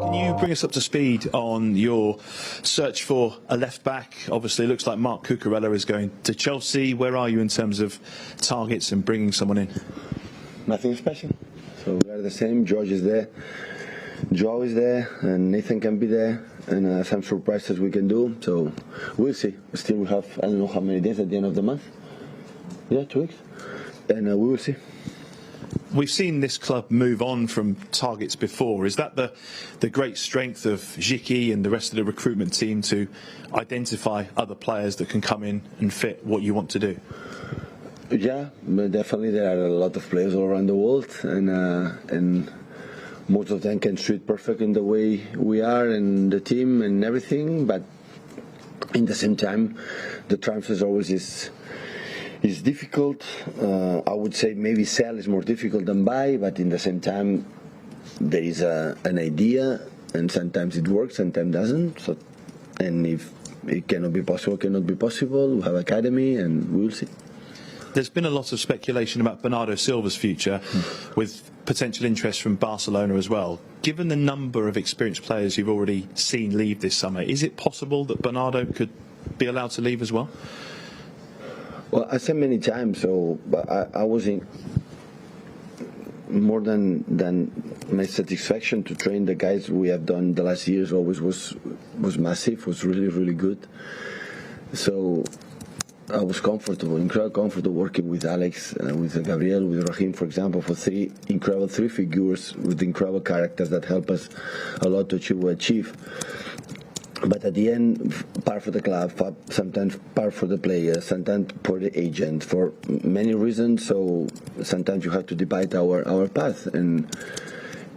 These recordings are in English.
Can you bring us up to speed on your search for a left-back? Obviously, it looks like Marc Cucurella is going to Chelsea. Where are you in terms of targets and bringing someone in? Nothing special. So we are the same. George is there, Joe is there, and Nathan can be there, and some surprises we can do. So we'll see. Still, we have, I don't know how many days at the end of the month. Yeah, 2 weeks. And we will see. We've seen this club move on from targets before. Is that the great strength of Ziki and the rest of the recruitment team to identify other players that can come in and fit what you want to do? Yeah, but definitely there are a lot of players all around the world, and most of them can suit perfect in the way we are and the team and everything. But in the same time, the transfers always is difficult. I would say maybe sell is more difficult than buy, but in the same time, there is an idea, and sometimes it works, sometimes doesn't. So, and if it cannot be possible, we have academy, and we will see. There's been a lot of speculation about Bernardo Silva's future, with potential interest from Barcelona as well. Given the number of experienced players you've already seen leave this summer, is it possible that Bernardo could be allowed to leave as well? Well, I said many times, so but I was in more than my satisfaction to train the guys we have done the last years always was massive, was really, really good. So I was incredibly comfortable working with Alex, with Gabriel, with Rahim, for example, for three figures with incredible characters that help us a lot to achieve. But at the end, part for the club, sometimes part for the players, sometimes for the agent, for many reasons. So sometimes you have to divide our path, and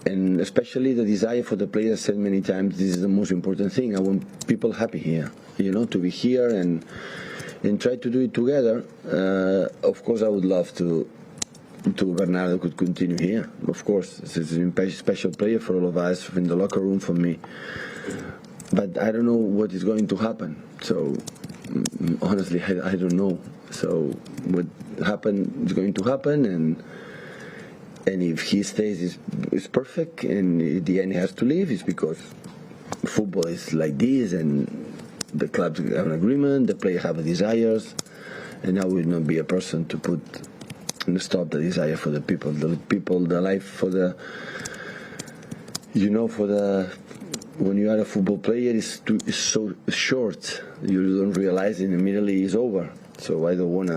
especially the desire for the players. Said many times, this is the most important thing. I want people happy here, to be here and try to do it together. Of course, I would love to Bernardo could continue here. Of course, he's a special player for all of us in the locker room, for me. But I don't know what is going to happen. So honestly, I don't know. So what happened is going to happen, and if he stays, is perfect. And at the end, he has to leave. It's because football is like this, and the clubs have an agreement, the players have desires, and I will not be a person to put and stop the desire for the people, the life for the, when you are a football player, it's so short, you don't realize it immediately is over. So I don't want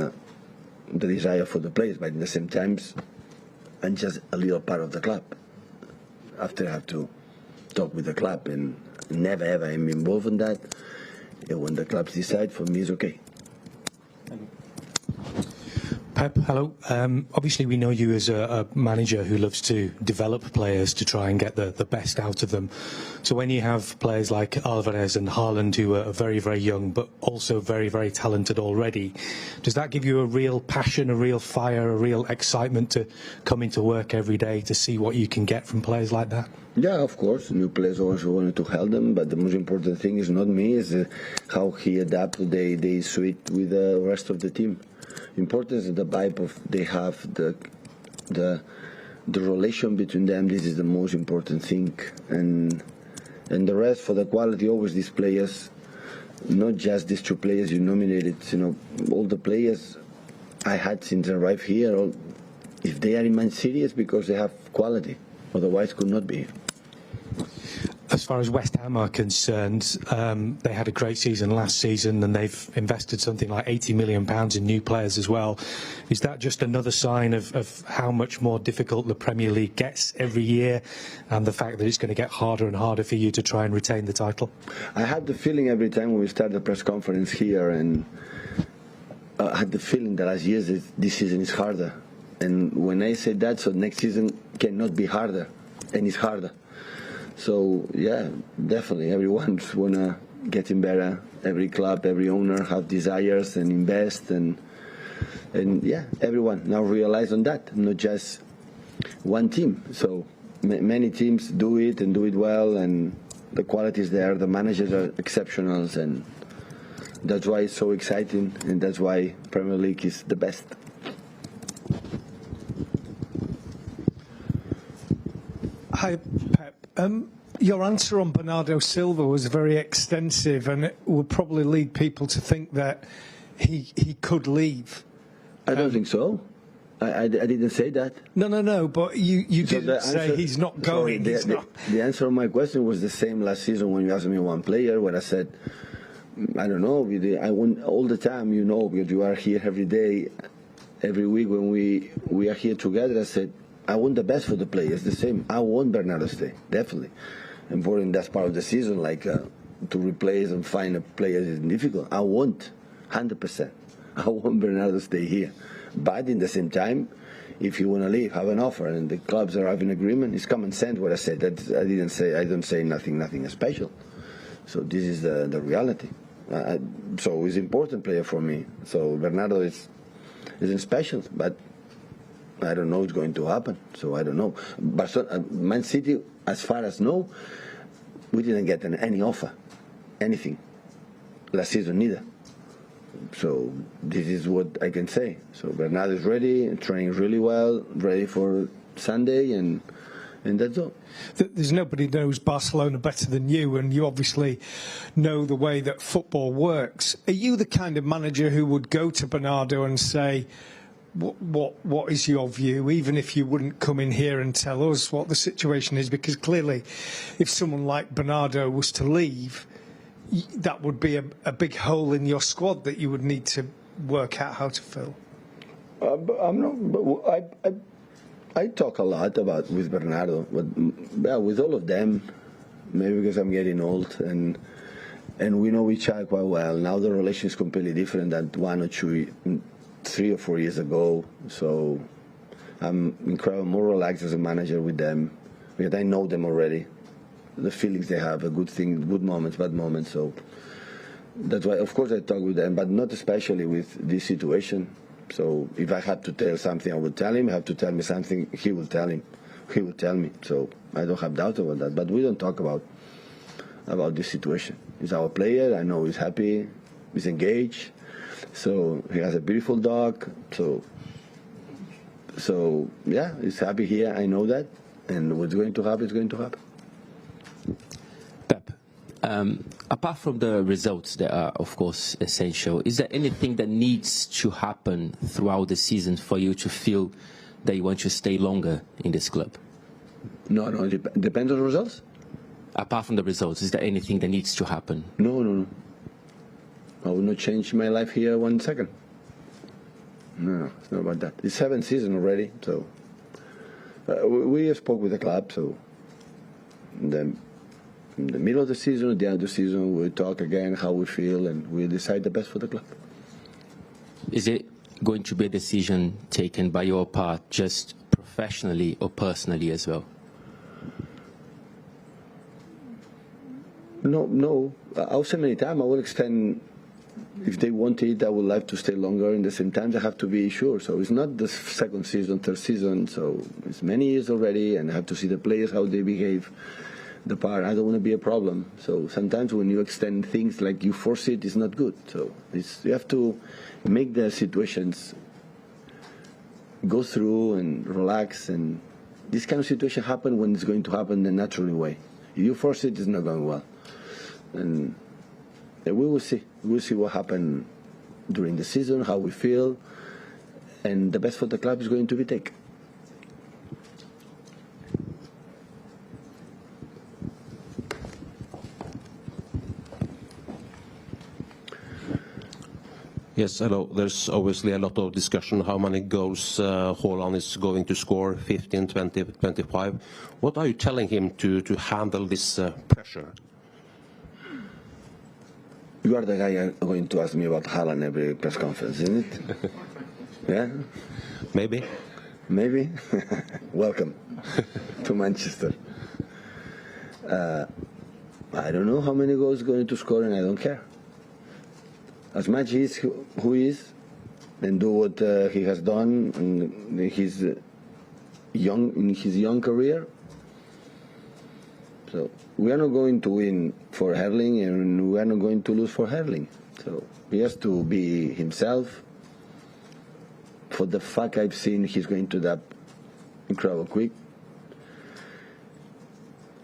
the desire for the players, but at the same time, I'm just a little part of the club. After I have to talk with the club, and never ever I'm involved in that. And when the clubs decide, for me, it's okay. Pep, hello. Obviously, we know you as a manager who loves to develop players to try and get the best out of them. So when you have players like Alvarez and Haaland, who are very, very young, but also very, very talented already, does that give you a real passion, a real fire, a real excitement to come into work every day to see what you can get from players like that? Yeah, of course. New players also wanted to help them, but the most important thing is not me, is how he adapts the suite with the rest of the team. Importance is the vibe of they have, the relation between them. This is the most important thing, and the rest for the quality. Always these players, not just these two players you nominated. All the players I had since I arrived here. If they are in Man City, it's because they have quality. Otherwise, could not be. As far as West Ham are concerned, they had a great season last season, and they've invested something like £80 million in new players as well. Is that just another sign of how much more difficult the Premier League gets every year, and the fact that it's going to get harder and harder for you to try and retain the title? I had the feeling every time when we start the press conference here, and I had the feeling that last year this season is harder. And when I say that, so next season cannot be harder, and it's harder. So yeah, definitely everyone wanna get in better. Every club, every owner have desires and invest, and yeah, everyone now realize on that, not just one team. So many teams do it and do it well, and the quality is there. The managers are exceptional, and that's why it's so exciting, and that's why Premier League is the best. Hi, Pep. Your answer on Bernardo Silva was very extensive, and it will probably lead people to think that he could leave. I don't think so. I didn't say that. No, but you So didn't say he's not going. The answer on my question was the same last season when you asked me one player, where I said, I don't know, I want all the time, because you are here every day, every week when we are here together. I said, I want the best for the players, the same. I want Bernardo to stay, definitely. And for in that part of the season, like to replace and find a player is difficult. I want 100%. I want Bernardo to stay here. But in the same time, if you want to leave, have an offer, and the clubs are having agreement, it's common sense what I said. I don't say nothing special. So this is the reality. So he's an important player for me. So Bernardo isn't special, but I don't know what's going to happen. So I don't know. Man City, as far as know, we didn't get any offer, anything, last season neither. So this is what I can say. So Bernardo is ready, training really well, ready for Sunday, and that's all. There's nobody knows Barcelona better than you, and you obviously know the way that football works. Are you the kind of manager who would go to Bernardo and say, what is your view, even if you wouldn't come in here and tell us what the situation is? Because clearly, if someone like Bernardo was to leave, that would be a big hole in your squad that you would need to work out how to fill. I talk a lot with Bernardo, but with all of them, maybe because I'm getting old and we know each other quite well. Now the relation is completely different than 1 or 2, 3 or 4 years ago. So I'm incredibly more relaxed as a manager with them because I know them already. The feelings they have, a good thing, good moments, bad moments. So that's why, of course, I talk with them, but not especially with this situation. So if I have to tell something, I will tell him. I have to tell me something, he will tell him. He will tell me. So I don't have doubt about that. But we don't talk about this situation. He's our player. I know he's happy. He's engaged. So he has a beautiful dog. So yeah, he's happy here. I know that. And what's going to happen is going to happen. Pep, apart from the results that are, of course, essential, is there anything that needs to happen throughout the season for you to feel that you want to stay longer in this club? No, it depends on the results. Apart from the results, is there anything that needs to happen? No. I will not change my life here 1 second. No, it's not about that. It's 7th season already, so we spoke with the club, so then in the middle of the season, at the end of the season, we'll talk again how we feel, and we'll decide the best for the club. Is it going to be a decision taken by your part, just professionally or personally as well? No. I'll say many times, I will extend, if they want it, I would like to stay longer. In the same time, I have to be sure. So it's not the 2nd season, 3rd season, so it's many years already, and I have to see the players, how they behave. The part, I don't want to be a problem. So sometimes when you extend things like you force it, it's not good. So you have to make the situations go through and relax. And this kind of situation happen when it's going to happen the natural way. If you force it, it's not going well. And we will see. We'll see what happens during the season, how we feel, and the best for the club is going to be taken. Yes, hello. There's obviously a lot of discussion how many goals Haaland is going to score, 15, 20, 25. What are you telling him to handle this pressure? You are the guy going to ask me about Haaland every press conference, isn't it? Yeah? Maybe. Maybe? Welcome to Manchester. I don't know how many goals he's going to score, and I don't care. As much as who he is, and do what he has done in his young career. So we are not going to win for Herling, and we are not going to lose for Herling. So he has to be himself. For the fact I've seen, he's going to adapt incredibly quick.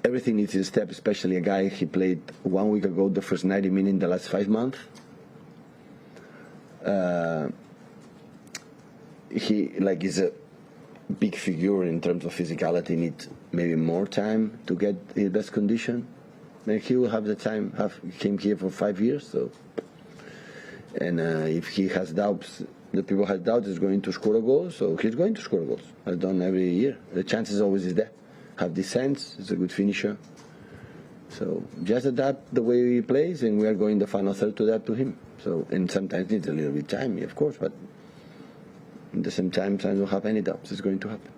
everything needs a step, especially a guy, he played 1 week ago the first 90 minutes in the last 5 months. He is a big figure in terms of physicality, needs maybe more time to get his best condition. And he will have the time. He came here for 5 years, so. And if he has doubts, the people have doubts he's going to score a goal, so he's going to score goals. I've done every year. The chances always is there. Have this sense. He's a good finisher. So just adapt the way he plays, and we are going the final third to adapt to him. So, and sometimes it needs a little bit of time, of course, but at the same time, I don't have any doubts it's going to happen.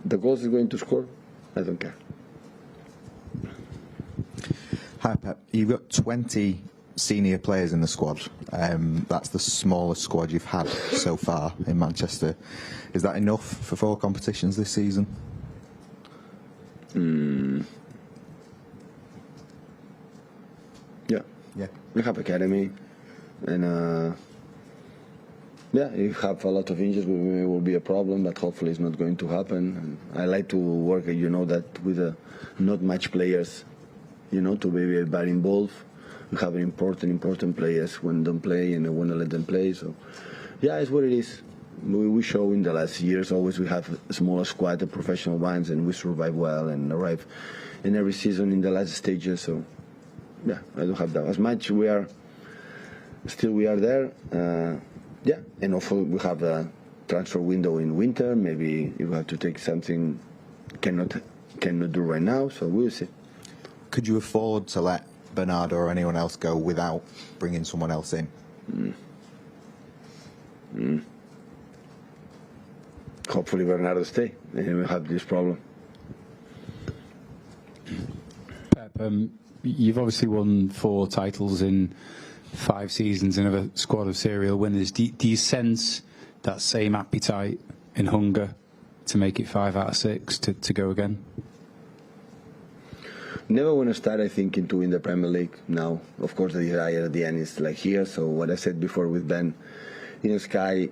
The goals is going to score, I don't care. Hi Pep, you've got 20 senior players in the squad. That's the smallest squad you've had so far in Manchester. Is that enough for 4 competitions this season? Yeah. We have academy, and if have a lot of injuries, it will be a problem, but hopefully it's not going to happen. And I like to work, that with not much players, to be very involved. We have important players when don't play, and I want to let them play. So, it's what it is. We show in the last years always we have a smaller squad, the professional ones, and we survive well and arrive in every season in the last stages. So, I don't have that as much. We are there. And also we have a transfer window in winter. Maybe you have to take something cannot do right now. So we'll see. Could you afford to let Bernardo or anyone else go without bringing someone else in? Hopefully Bernardo stay, and we have this problem. Pep, you've obviously won 4 titles in 5 seasons and have a squad of serial winners. Do you sense that same appetite and hunger to make it 5 out of 6 to go again? Never want to start, I think, into in the Premier League now. Of course, the desire at the end is like here. So what I said before with Ben, Sky.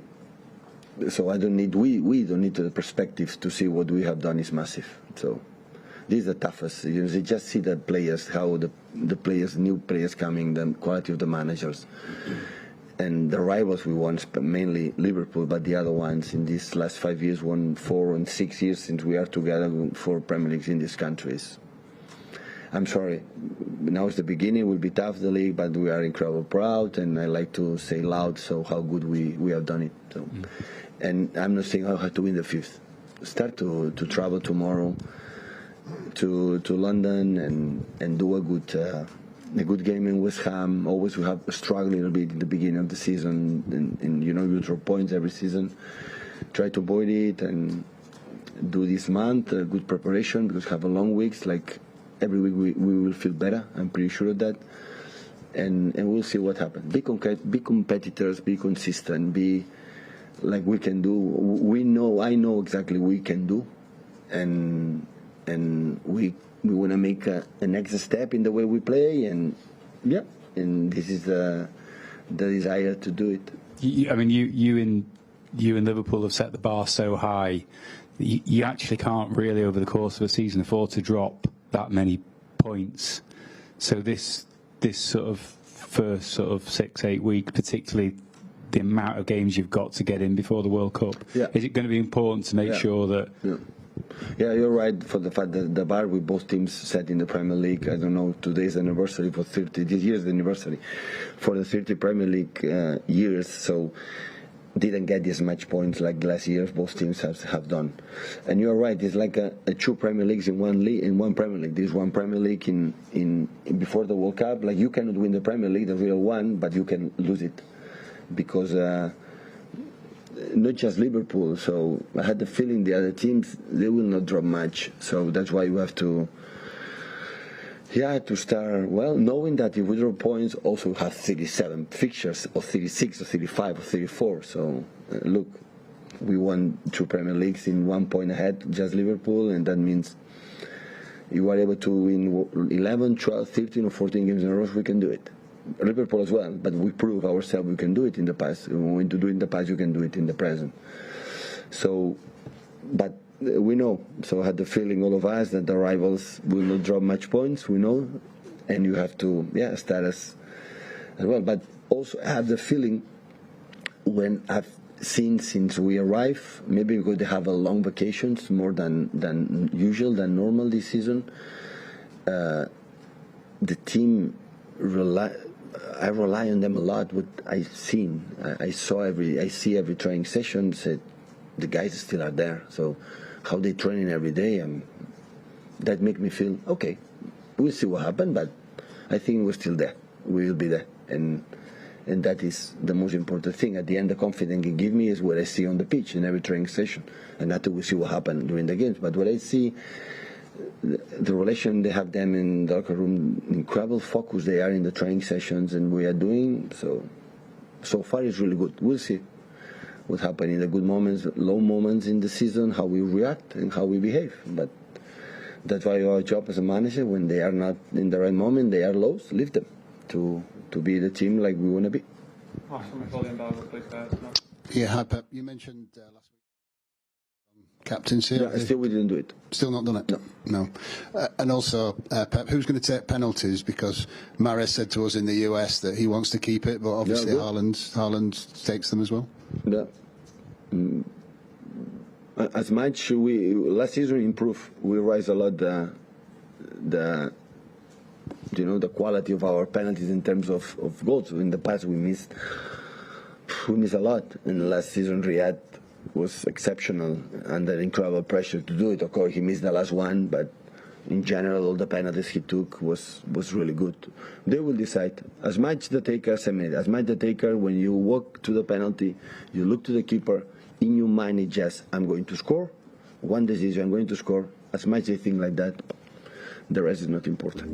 So we don't need the perspective to see what we have done is massive. So this is the toughest. You just see the players, how the players, new players coming, the quality of the managers, and the rivals we won, mainly Liverpool, but the other ones in these last 5 years won 4 and 6 years since we are together, 4 Premier Leagues in these countries. I'm sorry. Now it's the beginning. It will be tough, the league, but we are incredibly proud, and I like to say loud so how good we have done it. So, and I'm not saying how to win the 5th. Start to travel tomorrow to London and do a good game in West Ham. Always we have struggled a little bit in the beginning of the season, and you draw points every season. Try to avoid it and do this month good preparation, because we have a long weeks. Like every week we will feel better. I'm pretty sure of that, and we'll see what happens. Be competitors. Be consistent. Be like we can do. I know exactly what we can do, and we want to make a next step in the way we play, and this is the desire to do it. You and Liverpool have set the bar so high that you actually can't really, over the course of a season, afford to drop that many points. So this sort of first sort of 6-8 weeks, particularly the amount of games you've got to get in before the World Cup, is it going to be important to make sure that? Yeah, you're right for the fact that the bar with both teams set in the Premier League. I don't know, today's anniversary for 30. This year's the anniversary for the 30 Premier League years. So didn't get as much points like last year. Both teams have done. And you're right. It's like a 2 Premier Leagues in one Premier League. There's one Premier League in before the World Cup. Like you cannot win the Premier League, the real one, but you can lose it because. Not just Liverpool, so I had the feeling the other teams, they will not drop much. So that's why you have to start, well, knowing that if we drop points, also have 37 fixtures, or 36, or 35, or 34. So, look, we won 2 Premier Leagues in 1 point ahead, just Liverpool, and that means you are able to win 11, 12, 13, or 14 games in a row, we can do it. Liverpool as well, but we prove ourselves we can do it in the past. When you do it in the past, you can do it in the present. So, but we know. So I had the feeling, all of us, that the rivals will not drop much points. We know, and you have to, start as well. But also, I have the feeling when I've seen since we arrived, maybe because they have a long vacations more than usual, than normal this season. The team I rely on them a lot. What I've seen, I see every training session. Said the guys still are there. So how they training every day, that make me feel okay. We'll see what happens, but I think we're still there. We will be there, and that is the most important thing. At the end, the confidence it give me is what I see on the pitch in every training session, and after we see what happens during the games. But what I see, the relation they have them in the locker room, incredible focus they are in the training sessions, and we are doing so far is really good. We'll see what happens in the good moments, low moments in the season, how we react and how we behave. But that's why our job as a manager, when they are not in the right moment, they are low, leave them to be the team like we want to be. Yeah, hi Pep. You mentioned last week captaincy. Yeah, still we didn't do it. Still not done it? No. And also, Pep, who's going to take penalties? Because Mahrez said to us in the US that he wants to keep it, but obviously Haaland takes them as well. Yeah. As much last season improved, we raised a lot the quality of our penalties in terms of goals. In the past, we missed a lot, and last season Riyad was exceptional under incredible pressure to do it. Of course, he missed the last one, but in general, all the penalties he took was really good. They will decide. As much the taker, when you walk to the penalty, you look to the keeper, in your mind it's just, I'm going to score. One decision, I'm going to score. As much they think like that, the rest is not important.